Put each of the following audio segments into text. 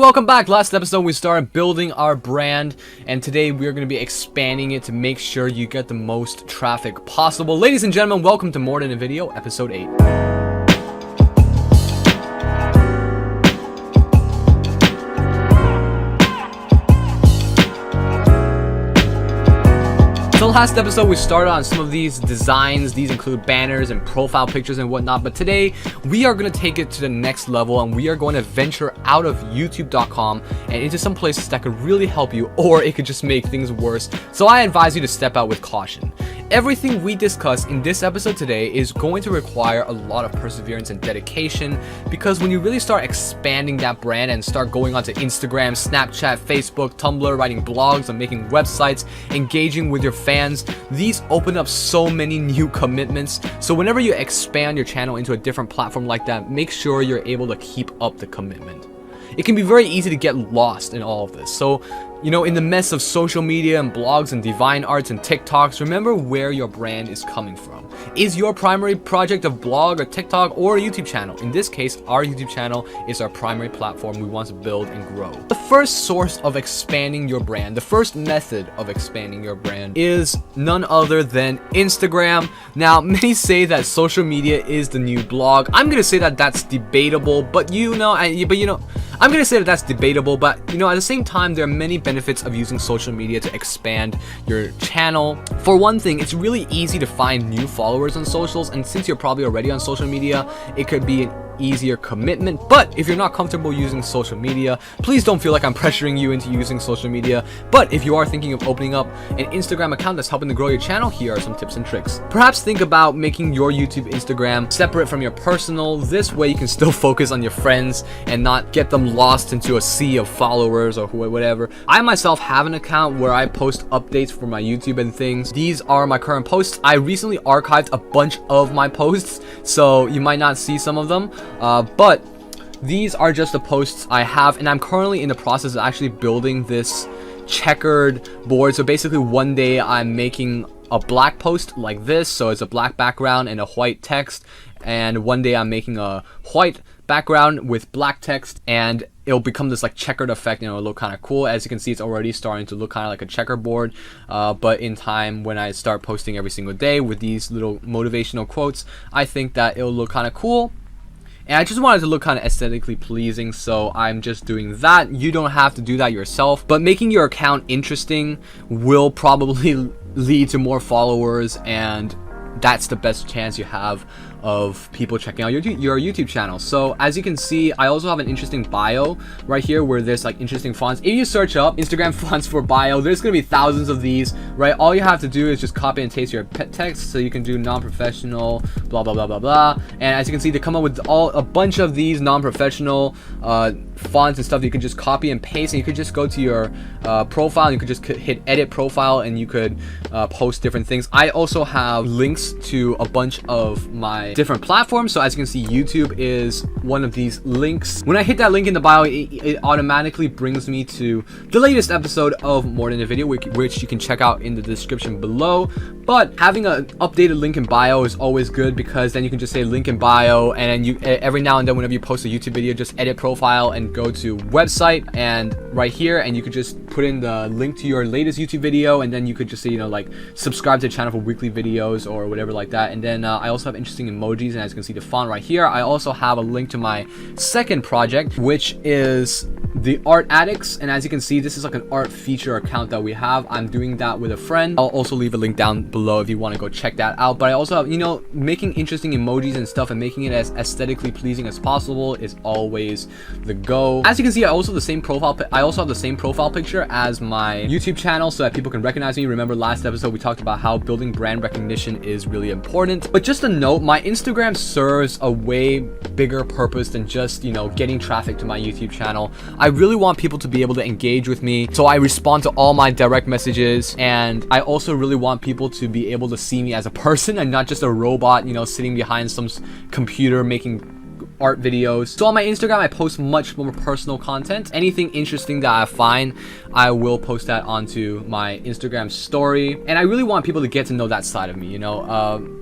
welcome back. Last episode we started building our brand, and today we are going to be expanding it to make sure you get the most traffic possible. Ladies and gentlemen, welcome to More Than a Video, episode 8. So last episode we started on some of these designs. These include banners and profile pictures and whatnot, but today we are going to take it to the next level, and we are going to venture out of youtube.com and into some places that could really help you, or it could just make things worse. So I advise you to step out with caution. Everything we discuss in this episode today is going to require a lot of perseverance and dedication, because when you really start expanding that brand and start going onto Instagram, Snapchat, Facebook, Tumblr, writing blogs and making websites, engaging with your fans, these open up so many new commitments. So whenever you expand your channel into a different platform like that, make sure you're able to keep up the commitment. It can be very easy to get lost in all of this. So, you know, in the mess of social media and blogs and divine arts and TikToks, remember where your brand is coming from. Is your primary project a blog or TikTok or a YouTube channel? In this case, our YouTube channel is our primary platform we want to build and grow. The first source of expanding your brand, the first method of expanding your brand is none other than Instagram. Now, many say that social media is the new blog. I'm going to say that that's debatable, but I'm going to say that that's debatable, but at the same time, there are many benefits of using social media to expand your channel. For one thing, it's really easy to find new followers on socials, and since you're probably already on social media, it could be an easier commitment. But if you're not comfortable using social media, please don't feel like I'm pressuring you into using social media. But if you are thinking of opening up an Instagram account that's helping to grow your channel, here are some tips and tricks. Perhaps think about making your YouTube Instagram separate from your personal. This way you can still focus on your friends and not get them lost into a sea of followers or whatever. I myself have an account where I post updates for my YouTube and things. These are my current posts. I recently archived a bunch of my posts, so you might not see some of them. But these are just the posts I have, and I'm currently in the process of actually building this checkered board. So basically one day I'm making a black post like this, so it's a black background and a white text, and one day I'm making a white background with black text, and it'll become this like checkered effect, and it'll look kind of cool. As you can see, it's already starting to look kind of like a checkerboard, but in time, when I start posting every single day with these little motivational quotes, I think that it'll look kind of cool. And I just wanted to look kind of aesthetically pleasing, so I'm just doing that. You don't have to do that yourself, but making your account interesting will probably lead to more followers, and that's the best chance you have of people checking out your YouTube channel. So as you can see, I also have an interesting bio right here where there's like interesting fonts. If you search up Instagram fonts for bio, there's gonna be thousands of these, right? All you have to do is just copy and paste your text. So you can do non-professional, blah blah blah blah blah. And as you can see, they come up with a bunch of these non-professional fonts and stuff that you can just copy and paste, and you could just go to your profile, and you could just hit edit profile, and you could post different things. I also have links to a bunch of my different platforms. So as you can see, YouTube is one of these links. When I hit that link in the bio, it automatically brings me to the latest episode of More Than a Video, which you can check out in the description below. But having an updated link in bio is always good, because then you can just say link in bio, and then you every now and then whenever you post a YouTube video, just edit profile and go to website, and right here, and you could just put in the link to your latest YouTube video, and then you could just say, like subscribe to the channel for weekly videos or whatever like that. And then I also have interesting emojis, and as you can see the font right here. I also have a link to my second project, which is the Art Addicts, and as you can see, this is like an art feature account that we have. I'm doing that with a friend. I'll also leave a link down below if you want to go check that out. But I also have, making interesting emojis and stuff and making it as aesthetically pleasing as possible is always the go. As you can see, I also have the same profile picture as my YouTube channel, so that people can recognize me. Remember last episode we talked about how building brand recognition is really important. But just a note, my Instagram serves a way bigger purpose than just getting traffic to my YouTube channel. I really want people to be able to engage with me, so I respond to all my direct messages, and I also really want people to be able to see me as a person and not just a robot sitting behind some computer making art videos. So on my Instagram, I post much more personal content. Anything interesting that I find, I will post that onto my Instagram story. And I really want people to get to know that side of me,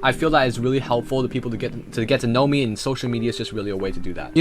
I feel that it's really helpful to people to get to know me, and social media is just really a way to do that.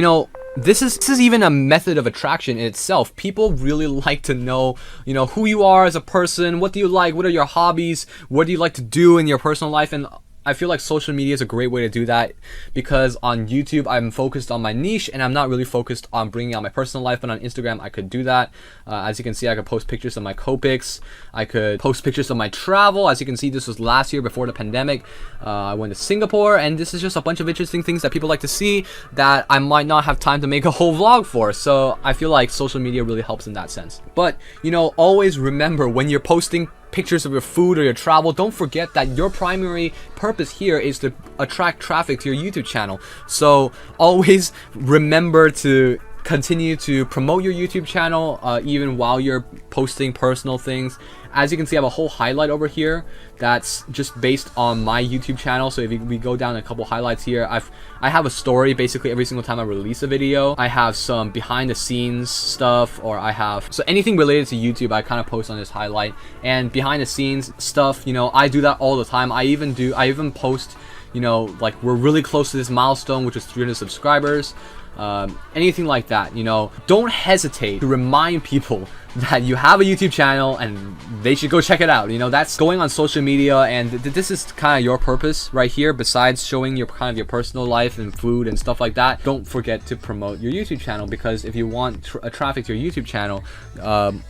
this is even a method of attraction in itself. People really like to know, you know, who you are as a person, what do you like, what are your hobbies, what do you like to do in your personal life. And I feel like social media is a great way to do that, because on YouTube I'm focused on my niche and I'm not really focused on bringing out my personal life. But on Instagram I could do that. As you can see, I could post pictures of my Copics, I could post pictures of my travel. As you can see, this was last year before the pandemic. I went to Singapore, and this is just a bunch of interesting things that people like to see that I might not have time to make a whole vlog for. So I feel like social media really helps in that sense. But you know, always remember, when you're posting pictures of your food or your travel, don't forget that your primary purpose here is to attract traffic to your YouTube channel. So always remember to continue to promote your YouTube channel even while you're posting personal things. As you can see, I have a whole highlight over here that's just based on my YouTube channel. So if we go down a couple highlights here, I have a story basically every single time I release a video. I have some behind the scenes stuff, or I have so anything related to YouTube I kind of post on this highlight. And behind the scenes stuff, you know, I do that all the time. I even post, you know, like we're really close to this milestone, which is 300 subscribers. Anything like that, you know, don't hesitate to remind people that you have a YouTube channel and they should go check it out. You know, that's going on social media, and this is kind of your purpose right here. Besides showing your kind of your personal life and food and stuff like that, don't forget to promote your YouTube channel, because if you want traffic to your YouTube channel,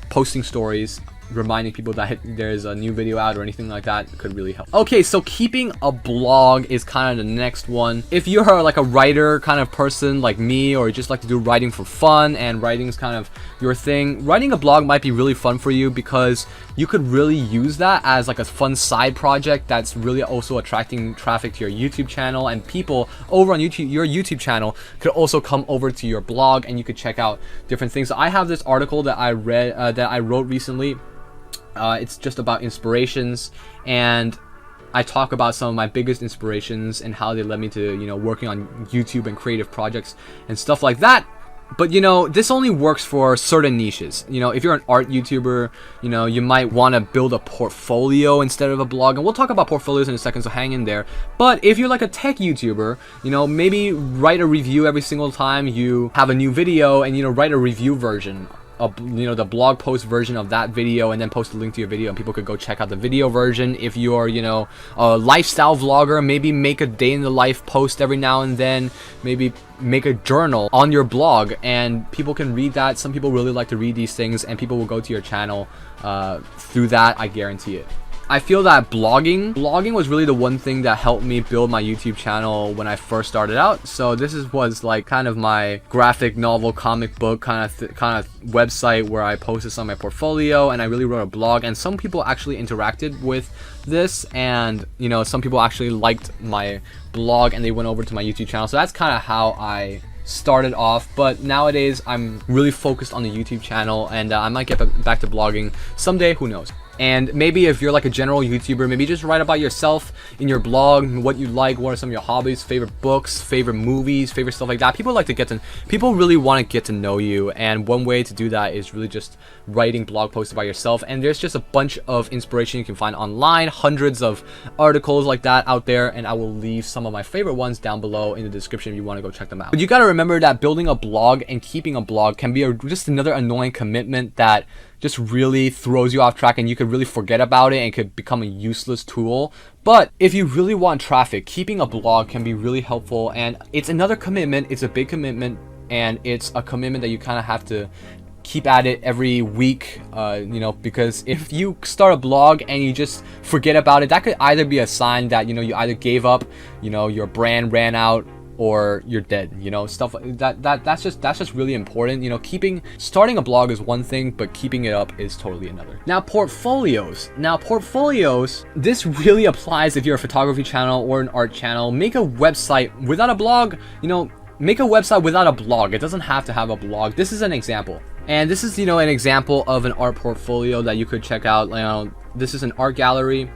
posting stories, reminding people that there's a new video out or anything like that could really help. Okay, so keeping a blog is kind of the next one. If you're like a writer kind of person like me, or you just like to do writing for fun and writing is kind of your thing, writing a blog might be really fun for you, because you could really use that as like a fun side project that's really also attracting traffic to your YouTube channel, and people over on YouTube, your YouTube channel, could also come over to your blog and you could check out different things. So I have this article that I read that I wrote recently. It's just about inspirations, and I talk about some of my biggest inspirations and how they led me to, you know, working on YouTube and creative projects and stuff like that. But you know, this only works for certain niches. You know, if you're an art YouTuber, you know, you might want to build a portfolio instead of a blog, and we'll talk about portfolios in a second, so hang in there. But if you're like a tech YouTuber, you know, maybe write a review every single time you have a new video, and you know, write a review version, you know, the blog post version of that video, and then post a link to your video, and people could go check out the video version. If you're, you know, a lifestyle vlogger, maybe make a day in the life post every now and then. Maybe make a journal on your blog, and people can read that. Some people really like to read these things, and people will go to your channel through that, I guarantee it. I feel that blogging was really the one thing that helped me build my YouTube channel when I first started out. So this was like kind of my graphic novel, comic book kind of website where I posted some of my portfolio, and I really wrote a blog, and some people actually interacted with this, and you know, some people actually liked my blog and they went over to my YouTube channel. So that's kind of how I started off. But nowadays I'm really focused on the YouTube channel, and I might get back to blogging someday, who knows. And maybe if you're like a general YouTuber, maybe just write about yourself in your blog, what you like, what are some of your hobbies, favorite books, favorite movies, favorite stuff like that. People really want to get to know you, and one way to do that is really just writing blog posts about yourself. And there's just a bunch of inspiration you can find online, hundreds of articles like that out there, and I will leave some of my favorite ones down below in the description if you want to go check them out. But you got to remember that building a blog and keeping a blog can be just another annoying commitment that just really throws you off track, and you could really forget about it and could become a useless tool. But if you really want traffic, keeping a blog can be really helpful, and it's another commitment. It's a big commitment, and it's a commitment that you kind of have to keep at it every week, you know, because if you start a blog and you just forget about it, that could either be a sign that, you know, you either gave up, you know, your brand ran out, or you're dead, you know, stuff like that. That's just really important. You know, starting a blog is one thing, but keeping it up is totally another. Now, portfolios, this really applies if you're a photography channel or an art channel. Make a website without a blog, you know, make a website without a blog. It doesn't have to have a blog. This is an example. And this is, you know, an example of an art portfolio that you could check out. You know, this is an art gallery,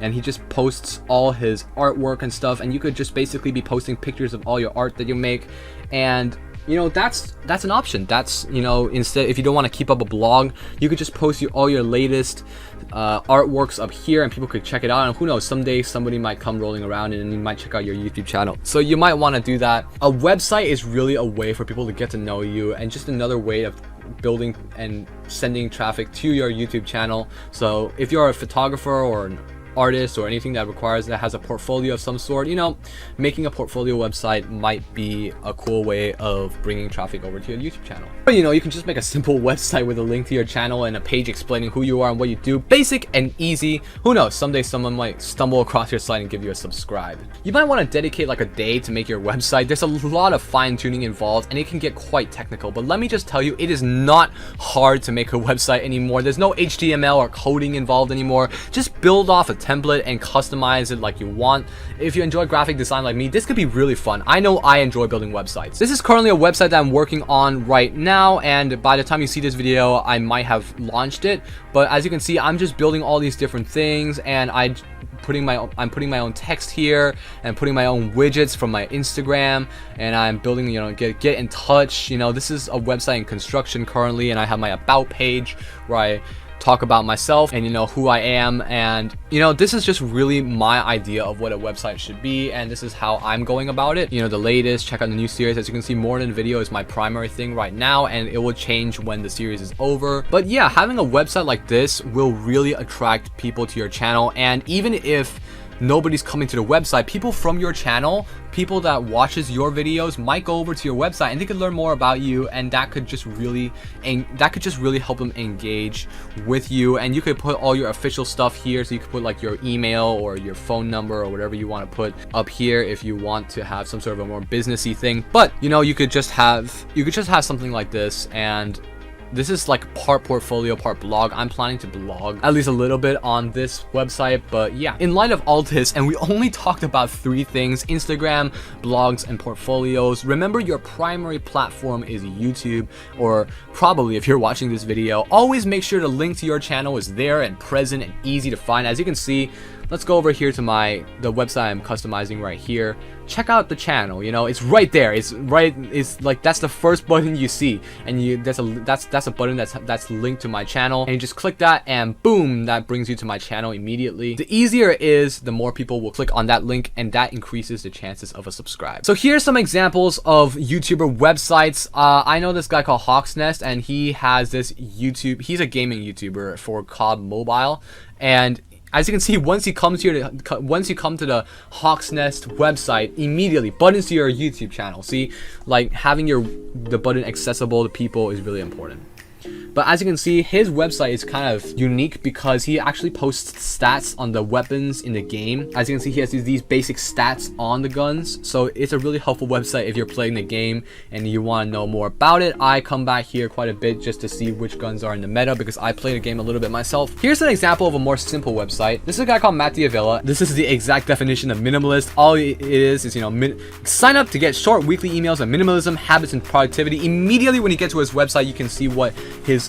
and he just posts all his artwork and stuff, and you could just basically be posting pictures of all your art that you make. And you know, that's an option. That's, you know, instead, if you don't want to keep up a blog, you could just post all your latest artworks up here and people could check it out, and who knows, someday somebody might come rolling around and you might check out your YouTube channel. So you might want to do that. A website is really a way for people to get to know you, and just another way of building and sending traffic to your YouTube channel. So if you're a photographer or an artist or anything that has a portfolio of some sort, you know, making a portfolio website might be a cool way of bringing traffic over to your YouTube channel. Or, you know, you can just make a simple website with a link to your channel and a page explaining who you are and what you do. Basic and easy. Who knows, someday someone might stumble across your site and give you a subscribe. You might want to dedicate like a day to make your website. There's a lot of fine tuning involved and it can get quite technical, but let me just tell you, it is not hard to make a website anymore. There's no HTML or coding involved anymore. Just build off a template and customize it like you want. If you enjoy graphic design like me, this could be really fun. I know I enjoy building websites. This is currently a website that I'm working on right now, and by the time you see this video, I might have launched it. But as you can see, I'm just building all these different things, and I'm putting my own text here and putting my own widgets from my Instagram, and I'm building, you know, get in touch. You know, this is a website in construction currently, and I have my about page where I talk about myself and, you know, who I am. And, you know, this is just really my idea of what a website should be, and this is how I'm going about it. You know, the latest, check out the new series. As you can see, more than video is my primary thing right now, and it will change when the series is over. But yeah, having a website like this will really attract people to your channel. And even if nobody's coming to the website, people from your channel, people that watches your videos, might go over to your website and they could learn more about you, and that could just really help them engage with you. And you could put all your official stuff here, so you could put like your email or your phone number or whatever you want to put up here if you want to have some sort of a more businessy thing. But, you know, you could just have something like this, and this is like part portfolio, part blog. I'm planning to blog at least a little bit on this website. But yeah, in light of all this, and we only talked about 3 things: Instagram, blogs, and portfolios. Remember, your primary platform is YouTube, or probably if you're watching this video, always make sure the link to your channel is there and present and easy to find. As you can see, let's go over here to the website I'm customizing right here. Check out the channel, you know, it's right there. It's like, that's the first button you see, and that's a button that's linked to my channel, and you just click that and boom, that brings you to my channel immediately. The easier it is, the more people will click on that link, and that increases the chances of a subscribe. So here's some examples of YouTuber websites. I know this guy called Hawksnest, and he has this he's a gaming YouTuber for COD Mobile, and as you can see, once you come to the Hawksnest website, immediately buttons to your YouTube channel. See, like having the button accessible to people is really important. But as you can see, his website is kind of unique because he actually posts stats on the weapons in the game. As you can see, he has these basic stats on the guns. So it's a really helpful website if you're playing the game and you want to know more about it. I come back here quite a bit just to see which guns are in the meta because I play the game a little bit myself. Here's an example of a more simple website. This is a guy called Matt Diavella. This is the exact definition of minimalist. All it is, you know, sign up to get short weekly emails on minimalism, habits, and productivity. Immediately when you get to his website, you can see what his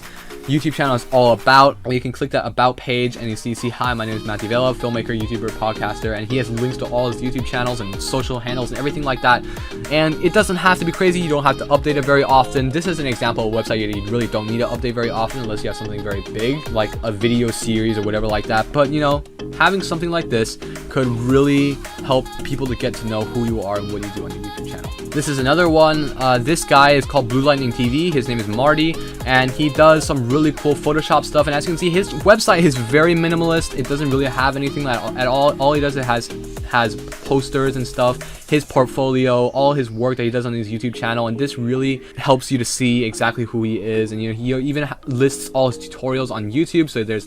YouTube channel is all about. You can click that about page and you see, hi, my name is Matt Diavella, filmmaker, YouTuber, podcaster, and he has links to all his YouTube channels and social handles and everything like that. And it doesn't have to be crazy. You don't have to update it very often. This is an example of a website you really don't need to update very often unless you have something very big like a video series or whatever like that. But, you know, having something like this could really help people to get to know who you are and what you do on your YouTube channel. This is another one. This guy is called Blue Lightning TV. His name is Marty, and he does some really cool Photoshop stuff. And as you can see, his website is very minimalist. It doesn't really have anything at all. All he does, it has posters and stuff, his portfolio, all his work that he does on his YouTube channel, and this really helps you to see exactly who he is. And, you know, he even lists all his tutorials on YouTube, so there's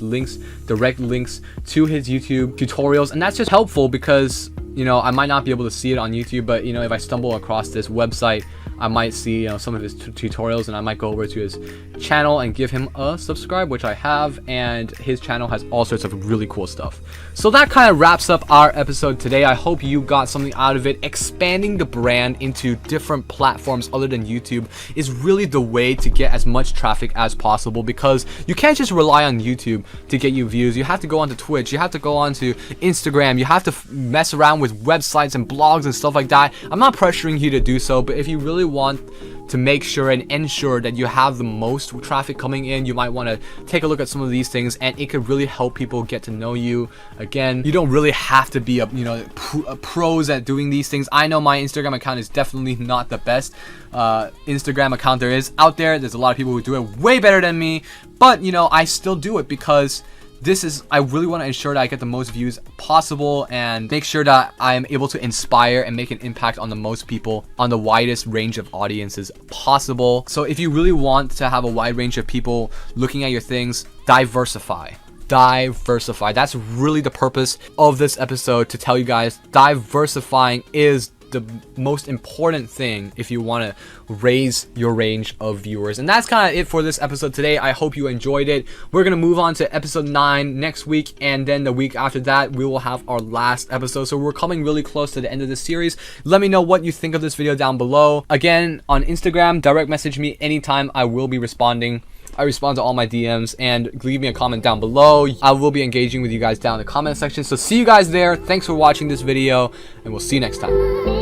direct links to his YouTube tutorials, and that's just helpful because, you know, I might not be able to see it on YouTube, but, you know, if I stumble across this website, I might see, you know, some of his tutorials, and I might go over to his channel and give him a subscribe, which I have, and his channel has all sorts of really cool stuff. So that kind of wraps up our episode today. I hope you got something out of it. Expanding the brand into different platforms other than YouTube is really the way to get as much traffic as possible, because you can't just rely on YouTube to get you views. You have to go onto Twitch, you have to go onto Instagram, you have to mess around with websites and blogs and stuff like that. I'm not pressuring you to do so, but if you really really want to make sure and ensure that you have the most traffic coming in, you might want to take a look at some of these things, and it could really help people get to know you. Again, you don't really have to be a pros at doing these things. I know my Instagram account is definitely not the best Instagram account there is out there. There's a lot of people who do it way better than me, but I still do it because I really want to ensure that I get the most views possible and make sure that I'm able to inspire and make an impact on the most people on the widest range of audiences possible. So if you really want to have a wide range of people looking at your things, diversify. That's really the purpose of this episode, to tell you guys diversifying is the most important thing if you want to raise your range of viewers. And that's kind of it for this episode today. I hope you enjoyed it. We're gonna move on to episode 9 next week, and then the week after that we will have our last episode. So we're coming really close to the end of this series. Let me know what you think of this video down below. Again, on Instagram, direct message me anytime. I will be responding. I respond to all my DMs, and leave me a comment down below. I will be engaging with you guys down in the comment section. So see you guys there. Thanks for watching this video, and we'll see you next time.